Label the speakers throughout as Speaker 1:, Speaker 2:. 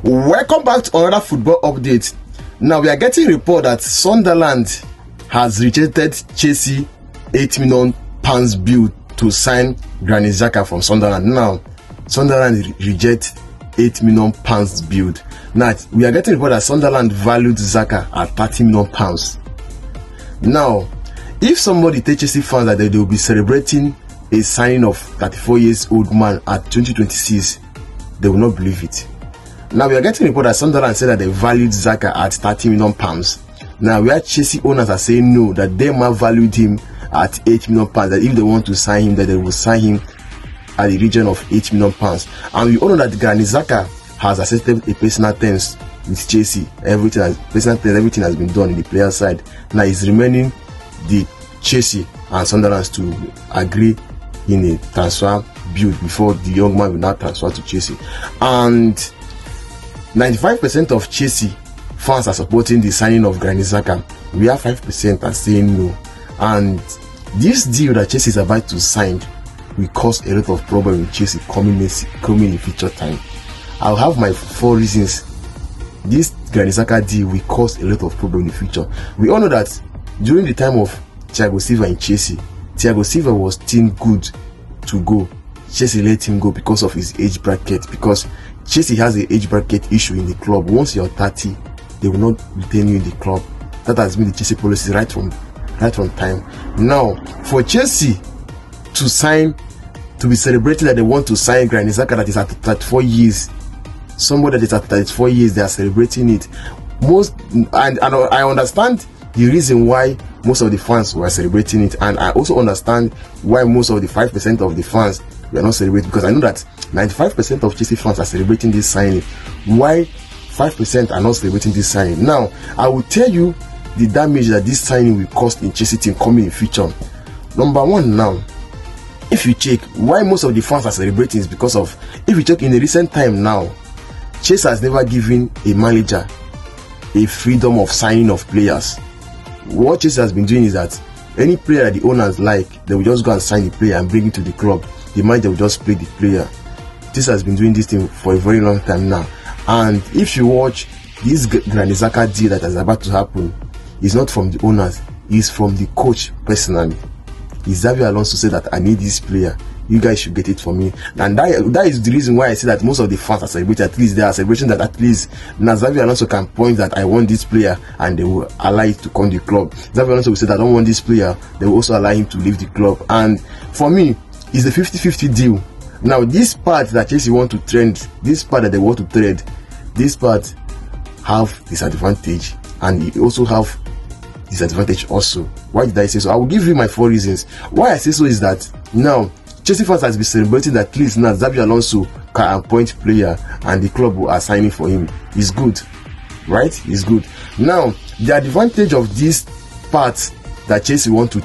Speaker 1: Welcome back to another football update. Now we are getting report that Sunderland has rejected Chelsea £8 million bid to sign Granit xhaka from Sunderland. Now Sunderland reject £8 million bid. Now we are getting report that Sunderland valued xhaka at £30 million. Now if somebody tells Chelsea fans that they will be celebrating a signing of 34 years old man at 2026, they will not believe it. Now we are getting report that Sunderland said that they valued xhaka at £30 million. Now where Chelsea owners are saying no, that they might valued him at £8 million, that if they want to sign him, that they will sign him at the region of £8 million. And we all know that Granit xhaka has accepted a personal terms with Chelsea. Everything has been done in the player side. Now it's remaining the Chelsea and Sunderland to agree in a transfer bid before the young man will now transfer to Chelsea. And 95% of Chelsea fans are supporting the signing of Granit xhaka. We are 5% are saying no. And this deal that Chelsea is about to sign will cause a lot of problem with Chelsea coming in future time. I'll have my 4 reasons. This Granit xhaka deal will cause a lot of problem in the future. We all know that during the time of Thiago Silva in Chelsea, Thiago Silva was still good to go. Chelsea let him go because of his age bracket, because Chelsea has an age bracket issue in the club. Once you're 30, they will not retain you in the club. That has been the Chelsea policy right from time. Now, for Chelsea to sign, to be celebrating that they want to sign Granit xhaka that is at 34 years, somebody that is at 34 years, they are celebrating it. And I understand the reason why most of the fans were celebrating it, and I also understand why most of the 5% of the fans were not celebrating, because I know that 95% of Chelsea fans are celebrating this signing. Why 5% are not celebrating this signing? Now I will tell you the damage that this signing will cause in Chelsea team coming in future. Number one, now if you check why most of the fans are celebrating is because of, if you check in the recent time now, Chelsea has never given a manager a freedom of signing of players. What Chelsea has been doing is that any player that the owners like, they will just go and sign the player and bring it to the club. The manager will just play the player. Chelsea has been doing this thing for a very long time now. And if you watch this Granit xhaka deal that is about to happen, it's not from the owners, it's from the coach personally. Xabi Alonso said that I need this player, you guys should get it for me. And that is the reason why I say that most of the fans are celebrating. At least they are celebrating that at least now Xabi Alonso can point that I want this player, and they will allow it to come to the club. Xabi Alonso will say that I don't want this player, they will also allow him to leave the club. And for me, it's a 50-50 deal. Now this part that Chelsea want to trend, this part that they want to trade, this part have disadvantage, and it also have disadvantage also. Why did I say so? I will give you my 4 reasons why I say so. Is that now Chelsea fans has been celebrating that at least now Xabi Alonso can appoint player and the club will assign for him. It's good, right? It's good. Now the advantage of this part that Chelsea want to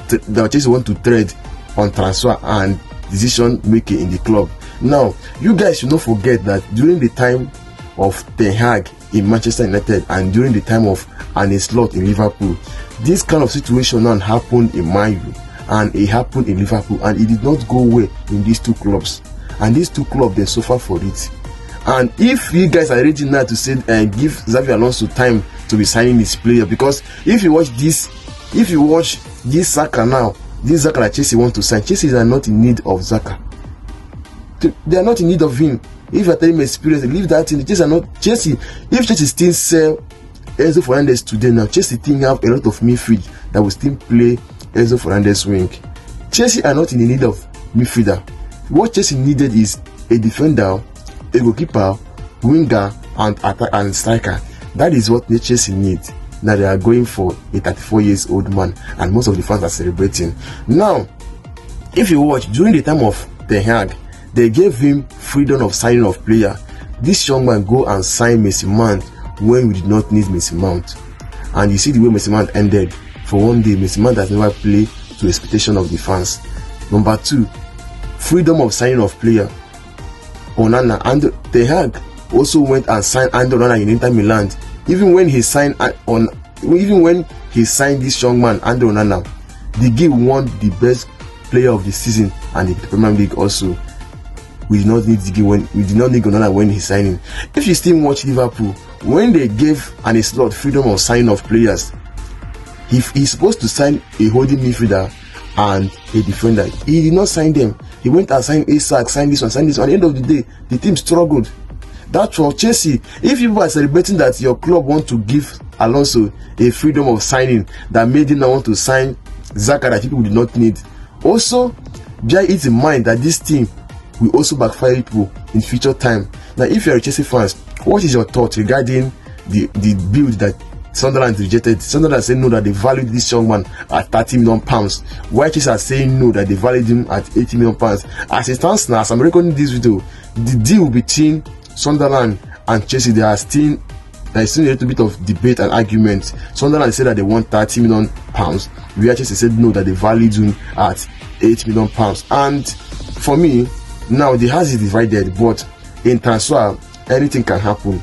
Speaker 1: trade on transfer and decision making in the club. Now you guys should not forget that during the time of Ten Hag in Manchester United and during the time of Arne Slot in Liverpool, this kind of situation now happened in Man U and it happened in Liverpool, and it did not go well in these 2 clubs, and these 2 clubs they suffer for it. And if you guys are ready now to say give Xabi Alonso time to be signing this player, because if you watch this xhaka now, this xhaka that Chelsea want to sign, Chelsea are not in need of xhaka. They are not in need of him. If you are telling me experience, leave that in. Chelsea are not Chelsea. If Chelsea still sell Enzo Fernandez today, now Chelsea still have a lot of midfield that will still play Enzo Fernandez wing. Chelsea are not in the need of midfielder. What Chelsea needed is a defender, a goalkeeper, winger, and striker. That is what Chelsea needs. Now they are going for a 34 years old man, and most of the fans are celebrating. Now, if you watch during the time of Ten Hag, they gave him freedom of signing of player. This young man go and sign Mason Mount when we did not need Mason Mount, and you see the way Mason Mount ended. For one day, Mason Mount has never played to expectation of the fans. Number 2, freedom of signing of player. Onana, and Ten Hag also went and signed Onana in Inter Milan. Even when he signed this young man, Onana, the game won the best player of the season and the Premier League also. we did not need Gonzalez when he's signing. If you still watch Liverpool, when they gave a slot freedom of signing of players, if he's supposed to sign a holding midfielder and a defender, he did not sign them. He went and signed xhaka, signed this one, signed this one. At the end of the day, the team struggled. That's for Chelsea. If people are celebrating that your club want to give Alonso a freedom of signing that made him not want to sign xhaka that people did not need, also bear it in mind that this team will also backfire people in future time. Now, if you are a Chelsea fans, what is your thought regarding the build that Sunderland rejected? Sunderland said no, that they valued this young man at £30 million. While Chelsea are saying no, that they valued him at £80 million. As it stands now, as I'm recording this video, the deal between Sunderland and Chelsea, there is still a little bit of debate and argument. Sunderland said that they want £30 million, where Chelsea said no, that they valued him at £8 million. And for me, now the house is divided, but in transfer, anything can happen.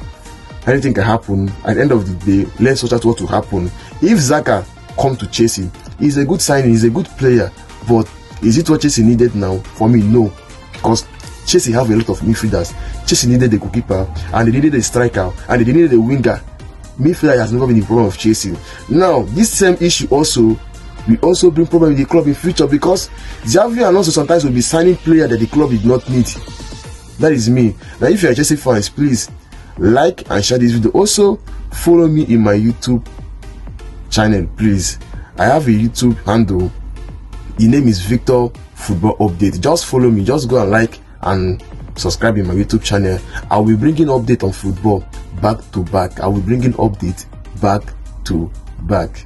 Speaker 1: Anything can happen. At the end of the day, let's watch out what will happen. If xhaka come to Chelsea, he's a good signing, he's a good player, but is it what Chelsea needed now? For me, no, because Chelsea have a lot of midfielders. Chelsea needed a goalkeeper, and they needed a striker, and they needed a winger. Midfielder has never been the problem of Chelsea. Now, this same issue also will also bring problem in the club in future, because Xavi and also sometimes will be signing players that the club did not need. That is me. Now, if you are Chelsea fans, please like and share this video. Also, follow me in my YouTube channel, please. I have a YouTube handle. The name is Victor Football Update. Just follow me. Just go and like and subscribe in my YouTube channel. I will be bringing update on football back to back. I will be bringing update back to back.